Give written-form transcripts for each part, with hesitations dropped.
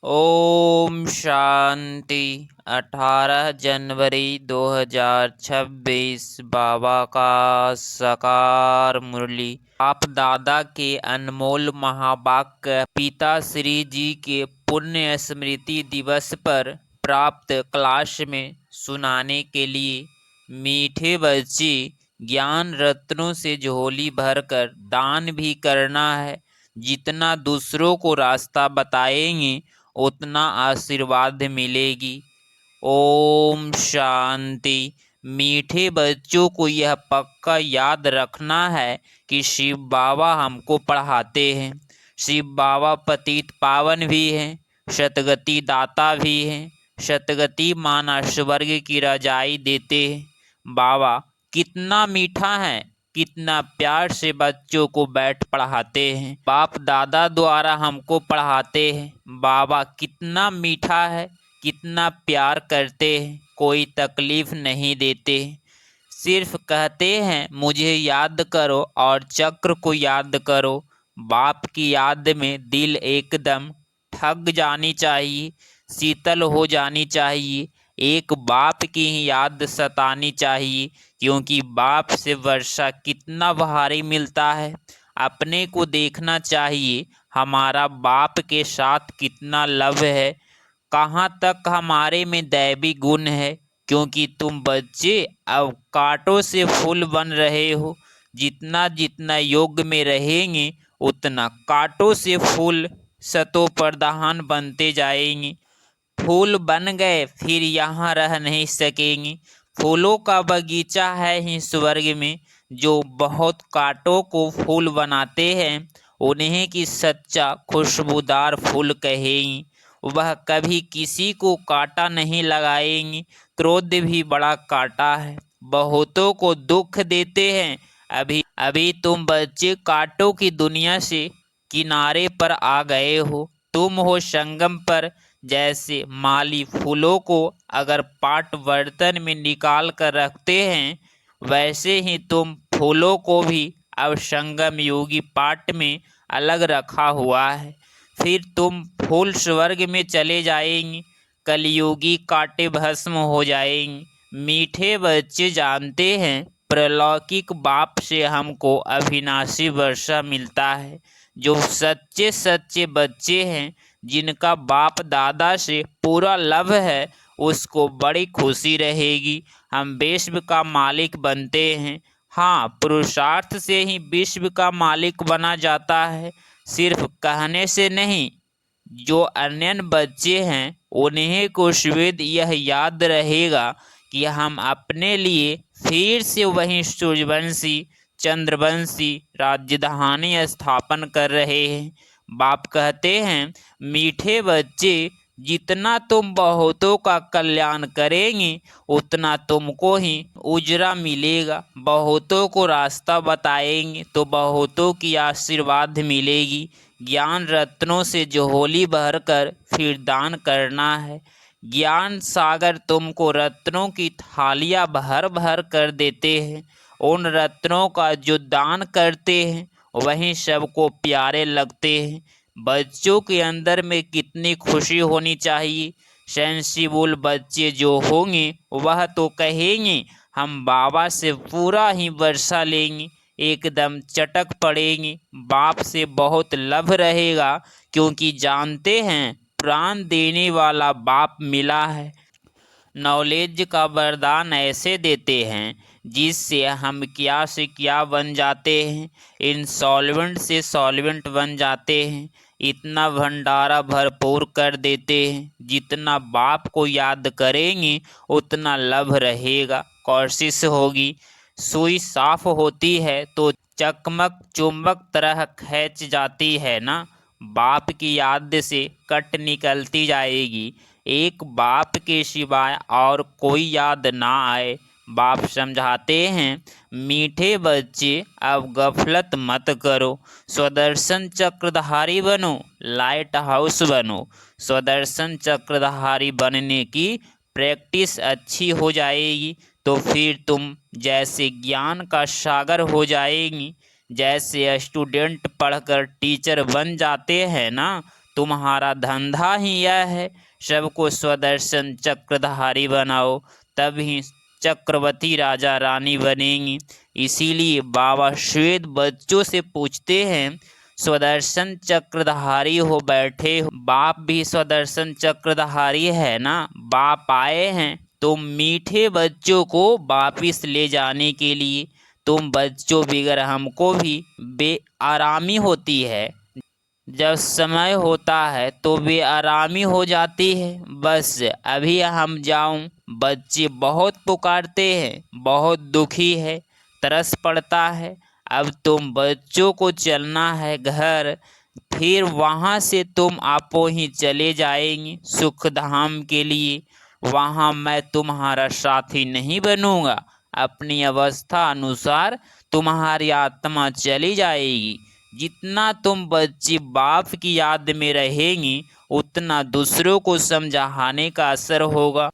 ओम शांति। 18 जनवरी 2026 बाबा का साकार मुरली। आप दादा के अनमोल महावाक्य पिता श्री जी के पुण्य स्मृति दिवस पर प्राप्त क्लास में सुनाने के लिए मीठे बच्चे ज्ञान रत्नों से झोली भरकर दान भी करना है। जितना दूसरों को रास्ता बताएंगे उतना आशीर्वाद मिलेगी। ओम शांति। मीठे बच्चों को यह पक्का याद रखना है कि शिव बाबा हमको पढ़ाते हैं। शिव बाबा पतित पावन भी हैं, शतगति दाता भी हैं। शतगति माना स्वर्ग की रजाई देते हैं। बाबा कितना मीठा है, कितना प्यार से बच्चों को बैठ पढ़ाते हैं। बाप दादा द्वारा हमको पढ़ाते हैं। बाबा कितना मीठा है, कितना प्यार करते हैं, कोई तकलीफ नहीं देते। सिर्फ कहते हैं मुझे याद करो और चक्र को याद करो। बाप की याद में दिल एकदम ठग जानी चाहिए, शीतल हो जानी चाहिए। एक बाप की ही याद सतानी चाहिए, क्योंकि बाप से वर्षा कितना भारी मिलता है। अपने को देखना चाहिए, हमारा बाप के साथ कितना लव है, कहाँ तक हमारे में दैवी गुण है। क्योंकि तुम बच्चे अब कांटों से फूल बन रहे हो। जितना जितना योग में रहेंगे उतना कांटों से फूल सतो प्रधान बनते जाएंगे। फूल बन गए फिर यहाँ रह नहीं सकेंगे। फूलों का बगीचा है ही स्वर्ग में। जो बहुत कांटों को फूल बनाते हैं उन्हें की सच्चा खुशबूदार फूल कहेंगे। वह कभी किसी को कांटा नहीं लगाएंगे। क्रोध भी बड़ा कांटा है, बहुतों को दुख देते हैं। अभी अभी तुम बच्चे कांटों की दुनिया से किनारे पर आ गए हो। तुम हो संगम पर। जैसे माली फूलों को अगर पाट बर्तन में निकाल कर रखते हैं, वैसे ही तुम फूलों को भी अब संगम योगी पाट में अलग रखा हुआ है। फिर तुम फूल स्वर्ग में चले जाएंगे, कलयुगी कांटे भस्म हो जाएंगे। मीठे बच्चे जानते हैं प्रलौकिक बाप से हमको अविनाशी वर्षा मिलता है। जो सच्चे सच्चे बच्चे हैं, जिनका बाप दादा से पूरा लव है, उसको बड़ी खुशी रहेगी। हम विश्व का मालिक बनते हैं। हाँ, पुरुषार्थ से ही विश्व का मालिक बना जाता है, सिर्फ कहने से नहीं। जो अन्य बच्चे हैं उन्हें को श्वेत यह याद रहेगा कि हम अपने लिए फिर से वही सूर्यवंशी चंद्रवंशी राजधानी स्थापन कर रहे हैं। बाप कहते हैं मीठे बच्चे, जितना तुम बहुतों का कल्याण करेंगे उतना तुमको ही उजरा मिलेगा। बहुतों को रास्ता बताएंगे तो बहुतों की आशीर्वाद मिलेगी। ज्ञान रत्नों से झोली भरकर फिर दान करना है। ज्ञान सागर तुमको रत्नों की थालियां भर भर कर देते हैं। उन रत्नों का जो दान करते हैं वही सबको प्यारे लगते हैं। बच्चों के अंदर में कितनी खुशी होनी चाहिए। सेंसिबल बच्चे जो होंगे वह तो कहेंगे हम बाबा से पूरा ही वर्षा लेंगे, एकदम चटक पड़ेंगे। बाप से बहुत लव रहेगा, क्योंकि जानते हैं प्राण देने वाला बाप मिला है। नॉलेज का वरदान ऐसे देते हैं जिससे हम क्या से क्या बन जाते हैं, इंसॉल्वेंट से सॉल्वेंट बन जाते हैं। इतना भंडारा भरपूर कर देते हैं। जितना बाप को याद करेंगे उतना लभ रहेगा, कोशिश होगी। सुई साफ होती है तो चकमक चुंबक तरह खींच जाती है ना। बाप की याद से कट निकलती जाएगी। एक बाप के सिवाय और कोई याद ना आए। बाप समझाते हैं मीठे बच्चे अब गफलत मत करो, स्वदर्शन चक्रधारी बनो, लाइट हाउस बनो। स्वदर्शन चक्रधारी बनने की प्रैक्टिस अच्छी हो जाएगी तो फिर तुम जैसे ज्ञान का सागर हो जाएगी। जैसे स्टूडेंट पढ़कर टीचर बन जाते हैं ना, तो तुम्हारा धंधा ही यह है, सबको स्वदर्शन चक्रधारी बनाओ, तभी चक्रवर्ती राजा रानी बनेंगी। इसीलिए बाबा श्वेत बच्चों से पूछते हैं, स्वदर्शन चक्रधारी हो बैठे हो, बाप भी स्वदर्शन चक्रधारी है ना। बाप आए हैं तो मीठे बच्चों को वापिस ले जाने के लिए। तुम बच्चों बिगर हमको भी बेआरामी होती है, जब समय होता है तो बेआरामी हो जाती है। बस अभी हम जाऊं, बच्चे बहुत पुकारते हैं, बहुत दुखी है, तरस पड़ता है। अब तुम बच्चों को चलना है घर, फिर वहाँ से तुम आपो ही चले जाएंगे सुखधाम के लिए। वहाँ मैं तुम्हारा साथी नहीं बनूंगा, अपनी अवस्था अनुसार तुम्हारी आत्मा चली जाएगी। जितना तुम बच्चे बाप की याद में रहेंगी, उतना दूसरों को समझाने का असर होगा।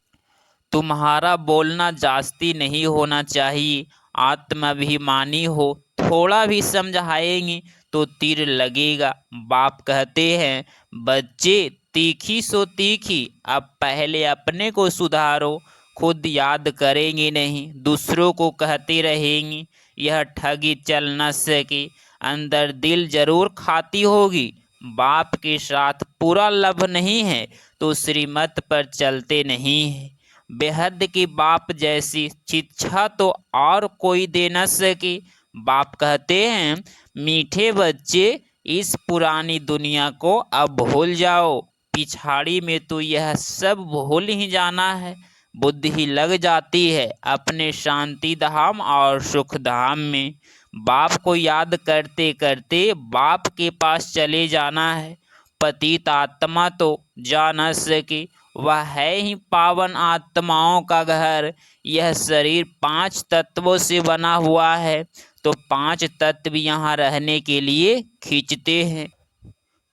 तुम्हारा बोलना जास्ती नहीं होना चाहिए, आत्माभिमानी हो, थोड़ा भी समझाएंगे तो तीर लगेगा। बाप कहते हैं, बच्चे तीखी सो तीखी, अब पहले अपने को सुधारो। खुद याद करेंगे नहीं, दूसरों को कहते रहेंगे, यह ठगी चल न सके, अंदर दिल जरूर खाती होगी। बाप के साथ पूरा लभ नहीं है तो श्रीमत पर चलते नहीं है। बेहद की बाप जैसी शिक्षा तो और कोई दे न सके। बाप कहते हैं, मीठे बच्चे इस पुरानी दुनिया को अब भूल जाओ, पिछाड़ी में तो यह सब भूल ही जाना है। बुद्धि लग जाती है अपने शांति धाम और सुख धाम में। बाप को याद करते करते बाप के पास चले जाना है। पतित आत्मा तो जा न सके, वह है ही पावन आत्माओं का घर। यह शरीर 5 तत्वों से बना हुआ है, तो 5 तत्व यहाँ रहने के लिए खींचते हैं,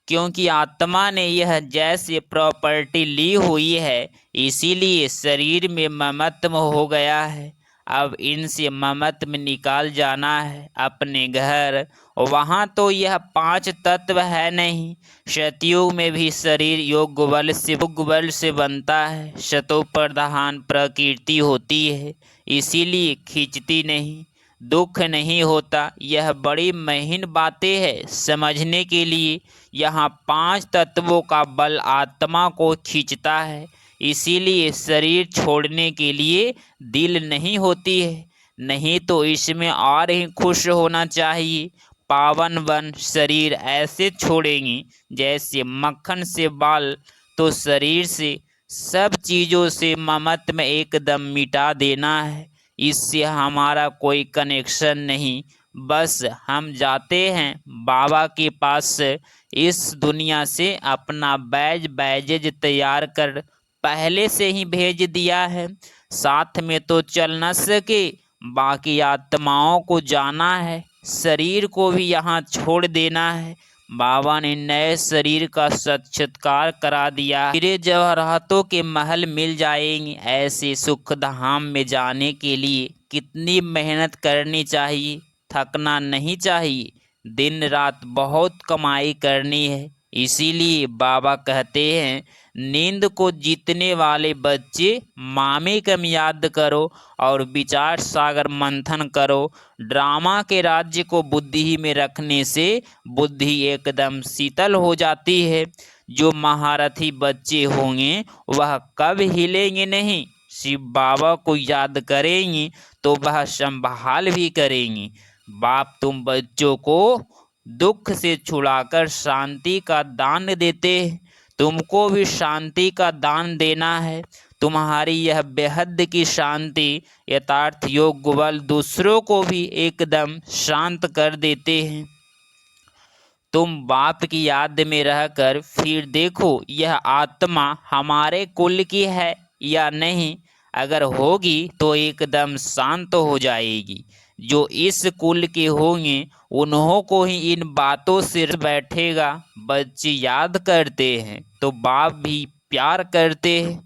क्योंकि आत्मा ने यह जैसे प्रॉपर्टी ली हुई है, इसीलिए शरीर में ममत्व हो गया है। अब इनसे ममत्व निकाल जाना है अपने घर। वहाँ तो यह 5 तत्व है नहीं। सतयुग में भी शरीर योग बल से बनता है, शतो प्रधान प्रकृति होती है, इसीलिए खींचती नहीं, दुख नहीं होता। यह बड़ी महीन बातें हैं समझने के लिए। यहाँ 5 तत्वों का बल आत्मा को खींचता है, इसीलिए शरीर छोड़ने के लिए दिल नहीं होती है। नहीं तो इसमें और ही खुश होना चाहिए। पावन वन शरीर ऐसे छोड़ेंगी जैसे मक्खन से बाल, तो शरीर से सब चीज़ों से ममत्व में एकदम मिटा देना है। इससे हमारा कोई कनेक्शन नहीं। बस हम जाते हैं बाबा के पास, इस दुनिया से अपना बैजेज तैयार कर पहले से ही भेज दिया है। साथ में तो चल न सके, बाकी आत्माओं को जाना है, शरीर को भी यहाँ छोड़ देना है। बाबा ने नए शरीर का साक्षात्कार करा दिया। हीरे जवाहरातों के महल मिल जाएंगे। ऐसे सुख धाम में जाने के लिए कितनी मेहनत करनी चाहिए, थकना नहीं चाहिए। दिन रात बहुत कमाई करनी है। इसीलिए बाबा कहते हैं, नींद को जीतने वाले बच्चे मामे कम याद करो और विचार सागर मंथन करो। ड्रामा के राज्य को बुद्धि में रखने से बुद्धि एकदम शीतल हो जाती है। जो महारथी बच्चे होंगे वह कब हिलेंगे नहीं। शिव बाबा को याद करेंगे तो वह संभाल भी करेंगी। बाप तुम बच्चों को दुख से छुड़ाकर शांति का दान देते हैं, तुमको भी शांति का दान देना है। तुम्हारी यह बेहद की शांति यथार्थ योग बल दूसरों को भी एकदम शांत कर देते हैं। तुम बाप की याद में रहकर फिर देखो यह आत्मा हमारे कुल की है या नहीं। अगर होगी तो एकदम शांत हो जाएगी। जो इस कुल के होंगे उन्हों को ही इन बातों से बैठेगा। बच्चे याद करते हैं तो बाप भी प्यार करते हैं।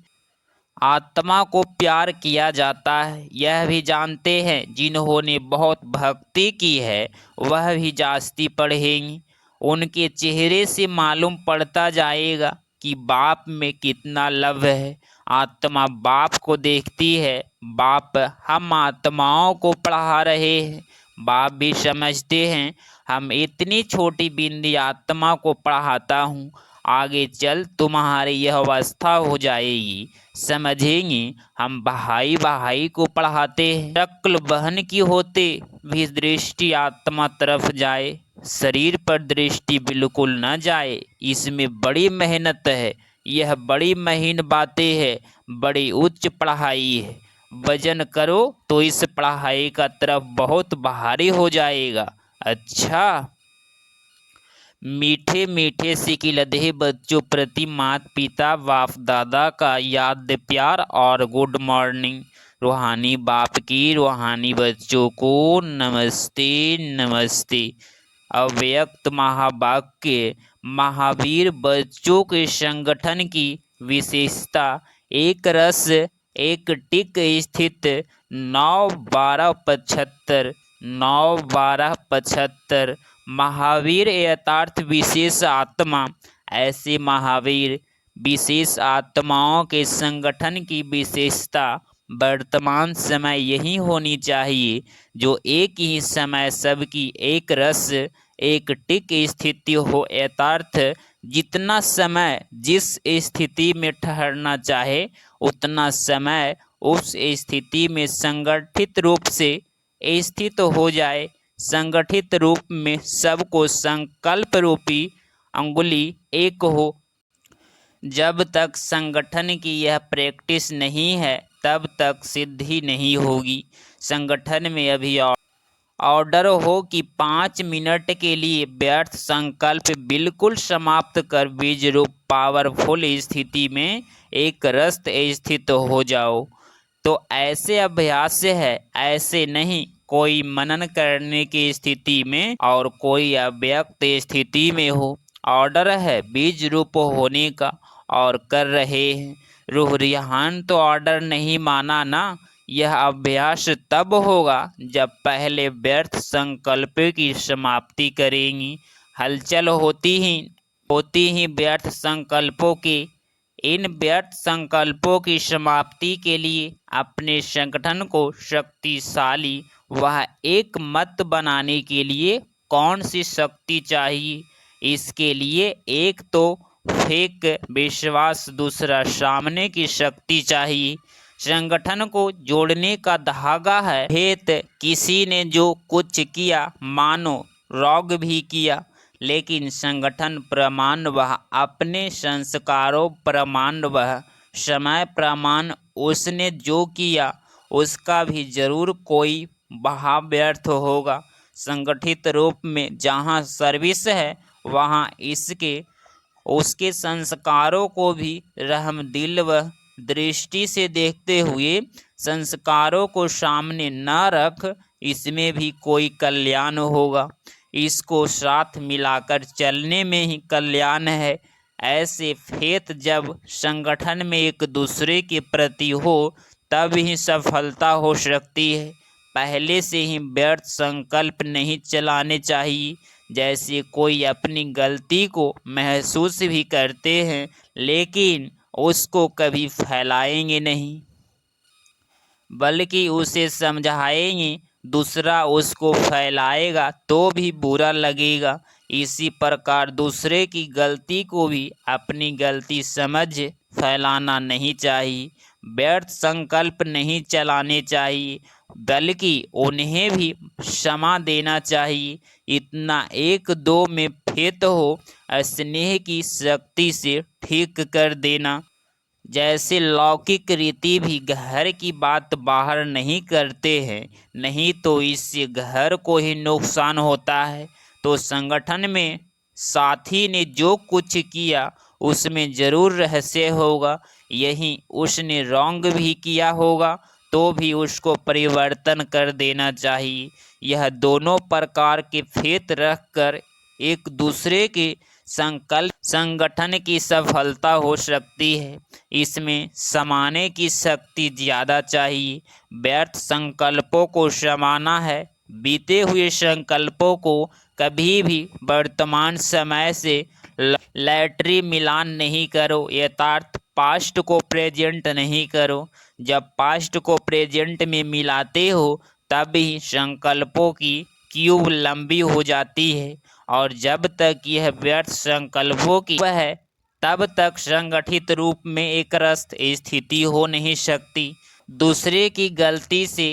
आत्मा को प्यार किया जाता है, यह भी जानते हैं। जिन्होंने बहुत भक्ति की है वह भी जास्ती पढ़ेंगे। उनके चेहरे से मालूम पड़ता जाएगा कि बाप में कितना लव है। आत्मा बाप को देखती है। बाप हम आत्माओं को पढ़ा रहे हैं। बाप भी समझते हैं हम इतनी छोटी बिंदी आत्मा को पढ़ाता हूँ, आगे चल तुम्हारी यह अवस्था हो जाएगी, समझेंगे हम भाई भाई को पढ़ाते हैं। शक्ल बहन की होते भी दृष्टि आत्मा तरफ जाए, शरीर पर दृष्टि बिल्कुल न जाए। इसमें बड़ी मेहनत है। यह बड़ी महीन बातें है, बड़ी उच्च पढ़ाई है। वजन करो तो इस पढ़ाई का तरफ बहुत भारी हो जाएगा। अच्छा, मीठे मीठे सिकिलधे बच्चों प्रति माता पिता बाप दादा का याद प्यार और गुड मॉर्निंग। रूहानी बाप की रूहानी बच्चों को नमस्ते नमस्ते। अव्यक्त महावाक्य। महावीर बच्चों के संगठन की विशेषता। एक रस एक टिक स्थित 9-12-75 9-12-75। महावीर यथार्थ विशेष आत्मा। ऐसे महावीर विशेष आत्माओं के संगठन की विशेषता वर्तमान समय यही होनी चाहिए, जो एक ही समय सबकी एक रस एक टिक स्थिति हो। यथार्थ जितना समय जिस स्थिति में ठहरना चाहे उतना समय उस स्थिति में संगठित रूप से स्थित हो जाए। संगठित रूप में सबको संकल्प रूपी अंगुली एक हो। जब तक संगठन की यह प्रैक्टिस नहीं है तब तक सिद्धि नहीं होगी। संगठन में अभी ऑर्डर हो कि 5 मिनट के लिए व्यर्थ संकल्प बिल्कुल समाप्त कर बीज रूप पावरफुल स्थिति में एक रस्त स्थित हो जाओ, तो ऐसे अभ्यास है। ऐसे नहीं कोई मनन करने की स्थिति में और कोई अव्यक्त स्थिति में हो। ऑर्डर है बीज रूप होने का और कर रहे हैं। रूह रिहान तो ऑर्डर नहीं माना ना। यह अभ्यास तब होगा जब पहले व्यर्थ संकल्प की समाप्ति करेंगी। हलचल होती ही व्यर्थ संकल्पों के। इन व्यर्थ संकल्पों की समाप्ति के लिए अपने संगठन को शक्तिशाली वह एक मत बनाने के लिए कौन सी शक्ति चाहिए? इसके लिए एक तो फेक विश्वास, दूसरा सामने की शक्ति चाहिए। संगठन को जोड़ने का धागा है हेत। किसी ने जो कुछ किया, मानो रॉग भी किया, लेकिन संगठन प्रमाण वह अपने संस्कारों प्रमाण वह समय प्रमाण उसने जो किया उसका भी जरूर कोई बहा व्यर्थ होगा। संगठित रूप में जहाँ सर्विस है वहाँ उसके संस्कारों को भी रहमदिल व दृष्टि से देखते हुए संस्कारों को सामने न रख, इसमें भी कोई कल्याण होगा। इसको साथ मिलाकर चलने में ही कल्याण है। ऐसे फेत जब संगठन में एक दूसरे के प्रति हो तब ही सफलता हो सकती है। पहले से ही व्यर्थ संकल्प नहीं चलाने चाहिए। जैसे कोई अपनी गलती को महसूस भी करते हैं लेकिन उसको कभी फैलाएंगे नहीं, बल्कि उसे समझाएंगे। दूसरा उसको फैलाएगा तो भी बुरा लगेगा। इसी प्रकार दूसरे की गलती को भी अपनी गलती समझ फैलाना नहीं चाहिए। व्यर्थ संकल्प नहीं चलाने चाहिए, बल्कि उन्हें भी क्षमा देना चाहिए। इतना एक दो में फेत हो, स्नेह की शक्ति से ठीक कर देना। जैसे लौकिक रीति भी घर की बात बाहर नहीं करते हैं, नहीं तो इससे घर को ही नुकसान होता है। तो संगठन में साथी ने जो कुछ किया उसमें जरूर रहस्य होगा। यही उसने रॉन्ग भी किया होगा तो भी उसको परिवर्तन कर देना चाहिए। यह दोनों प्रकार के फेत रखकर एक दूसरे के संकल्प संगठन की सफलता हो सकती है। इसमें समाने की शक्ति ज़्यादा चाहिए। व्यर्थ संकल्पों को समाना है, बीते हुए संकल्पों को कभी भी वर्तमान समय से लैटरी मिलान नहीं करो, यथार्थ पास्ट को प्रेजेंट नहीं करो। जब पास्ट को प्रेजेंट में मिलाते हो तब ही संकल्पों की क्यूब लंबी हो जाती है, और जब तक यह व्यर्थ संकल्पों की है तब तक संगठित रूप में एक रस्त स्थिति हो नहीं सकती। दूसरे की गलती से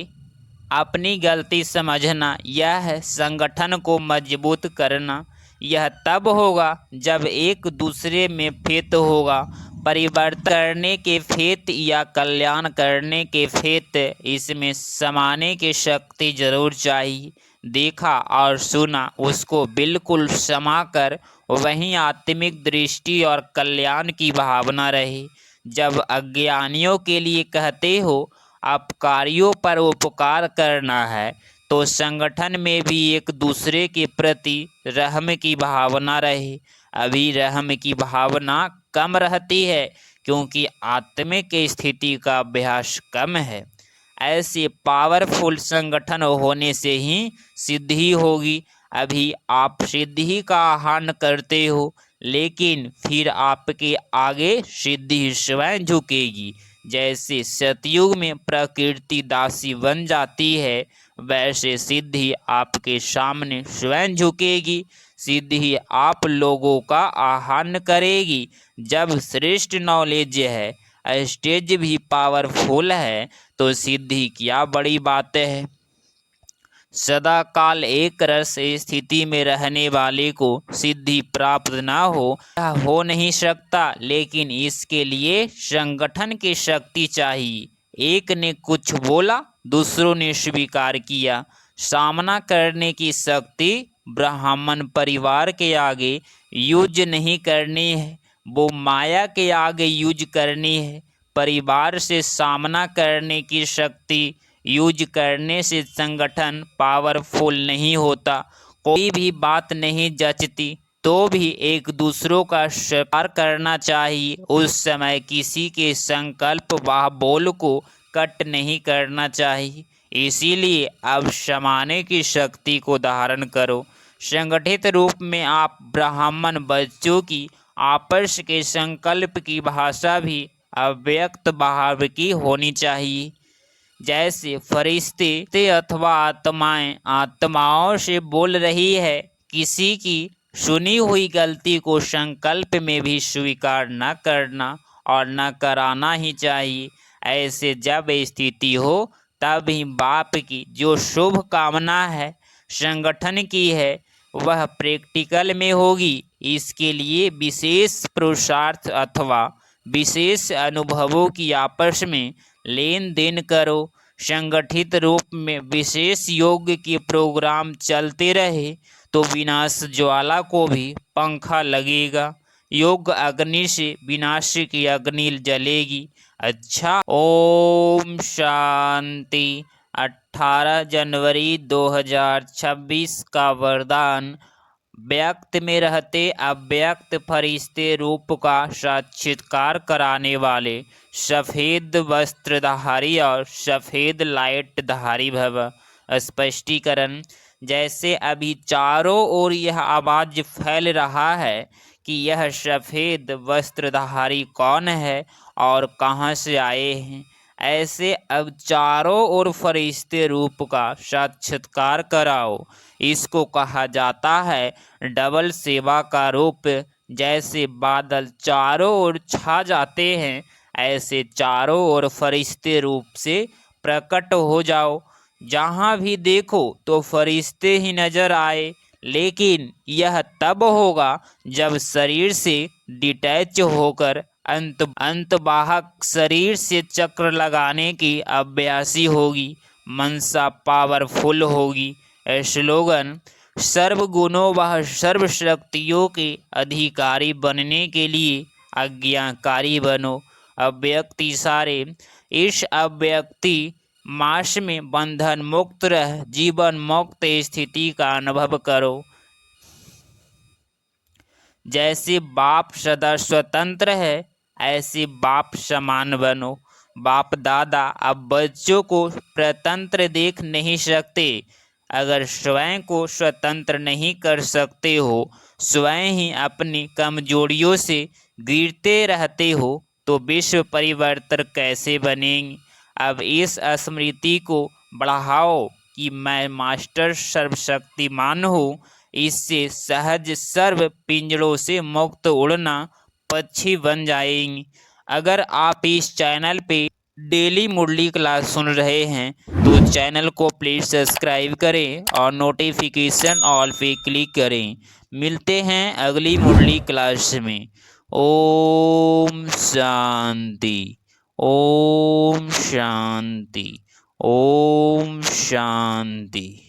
अपनी गलती समझना, यह है संगठन को मजबूत करना। यह तब होगा जब एक दूसरे में फेत होगा, परिवर्तन करने के फेत या कल्याण करने के फेत, इसमें समाने की शक्ति जरूर चाहिए। देखा और सुना उसको बिल्कुल समा कर वहीं आत्मिक दृष्टि और कल्याण की भावना रहे। जब अज्ञानियों के लिए कहते हो अपकारियों पर उपकार करना है, तो संगठन में भी एक दूसरे के प्रति रहम की भावना रहे। अभी रहम की भावना कम रहती है क्योंकि आत्मिक स्थिति का अभ्यास कम है। ऐसे पावरफुल संगठन होने से ही सिद्धि होगी। अभी आप सिद्धि का आह्वान करते हो, लेकिन फिर आपके आगे सिद्धि स्वयं झुकेगी। जैसे सतयुग में प्रकृति दासी बन जाती है, वैसे सिद्धि आपके सामने स्वयं झुकेगी। सिद्धि आप लोगों का आह्वान करेगी। जब श्रेष्ठ नॉलेज है, स्टेज भी पावरफुल है, तो सिद्धि क्या बड़ी बात है। सदा काल एक रस स्थिति में रहने वाले को सिद्धि प्राप्त न हो नहीं सकता, लेकिन इसके लिए संगठन की शक्ति चाहिए। एक ने कुछ बोला, दूसरों ने स्वीकार किया। सामना करने की शक्ति ब्राह्मण परिवार के आगे यूज नहीं करनी है, वो माया के आगे यूज करनी है। परिवार से सामना करने की शक्ति यूज करने से संगठन पावरफुल नहीं होता। कोई भी बात नहीं जचती तो भी एक दूसरों का स्वीकार करना चाहिए। उस समय किसी के संकल्प व बोल को कट नहीं करना चाहिए। इसीलिए अब समाने की शक्ति को धारण करो। संगठित रूप में आप ब्राह्मण बच्चों की आपस के संकल्प की भाषा भी अव्यक्त भाव की होनी चाहिए। जैसे फरिश्ते अथवा आत्माओं से बोल रही है, किसी की सुनी हुई गलती को संकल्प में भी स्वीकार न करना और न कराना ही चाहिए। ऐसे जब स्थिति हो तब ही बाप की जो शुभ कामना है संगठन की है वह प्रैक्टिकल में होगी। इसके लिए विशेष पुरुषार्थ अथवा विशेष अनुभवों की आपस में लेन देन करो। संगठित रूप में विशेष योग के प्रोग्राम चलते रहे तो विनाश ज्वाला को भी पंखा लगेगा। योग अग्नि से विनाश की अग्नि जलेगी। अच्छा, ओम शांति। 18 जनवरी 2026 का वरदान। व्यक्त में रहते अव्यक्त फरिश्ते रूप का साक्षात्कार कराने वाले सफ़ेद वस्त्रधारी और सफ़ेद लाइट धारी भव। स्पष्टीकरण। जैसे अभी चारों ओर यह आवाज़ फैल रहा है कि यह सफ़ेद वस्त्रधारी कौन है और कहाँ से आए हैं, ऐसे अब चारों ओर फरिश्ते रूप का साक्षात्कार कराओ। इसको कहा जाता है डबल सेवा का रूप। जैसे बादल चारों ओर छा जाते हैं, ऐसे चारों ओर फरिश्ते रूप से प्रकट हो जाओ। जहाँ भी देखो तो फरिश्ते ही नजर आए, लेकिन यह तब होगा जब शरीर से डिटैच होकर अंतवाहक शरीर से चक्र लगाने की अभ्यासी होगी। मनसा पावरफुल होगी। स्लोगन। सर्वगुणों व सर्व शक्तियों के अधिकारी बनने के लिए आज्ञाकारी बनो। अव्यक्ति सारे। इस अव्यक्ति मास में बंधन मुक्त रह जीवन मुक्त स्थिति का अनुभव करो। जैसे बाप सदा स्वतंत्र है, ऐसे बाप समान बनो। बाप दादा अब बच्चों को स्वतंत्र देख नहीं सकते, अगर स्वयं को स्वतंत्र नहीं कर सकते हो, स्वयं ही अपनी कमजोरियों से गिरते रहते हो, तो विश्व परिवर्तन कैसे बनेंगे। अब इस स्मृति को बढ़ाओ कि मैं मास्टर सर्वशक्तिमान हूँ। इससे सहज सर्व पिंजरों से मुक्त उड़ना पक्षी बन जाएंगे। अगर आप इस चैनल पे डेली मुरली क्लास सुन रहे हैं तो चैनल को प्लीज़ सब्सक्राइब करें और नोटिफिकेशन ऑल पे क्लिक करें। मिलते हैं अगली मुरली क्लास में। ओम शांति। ओम शांति। ओम शांति।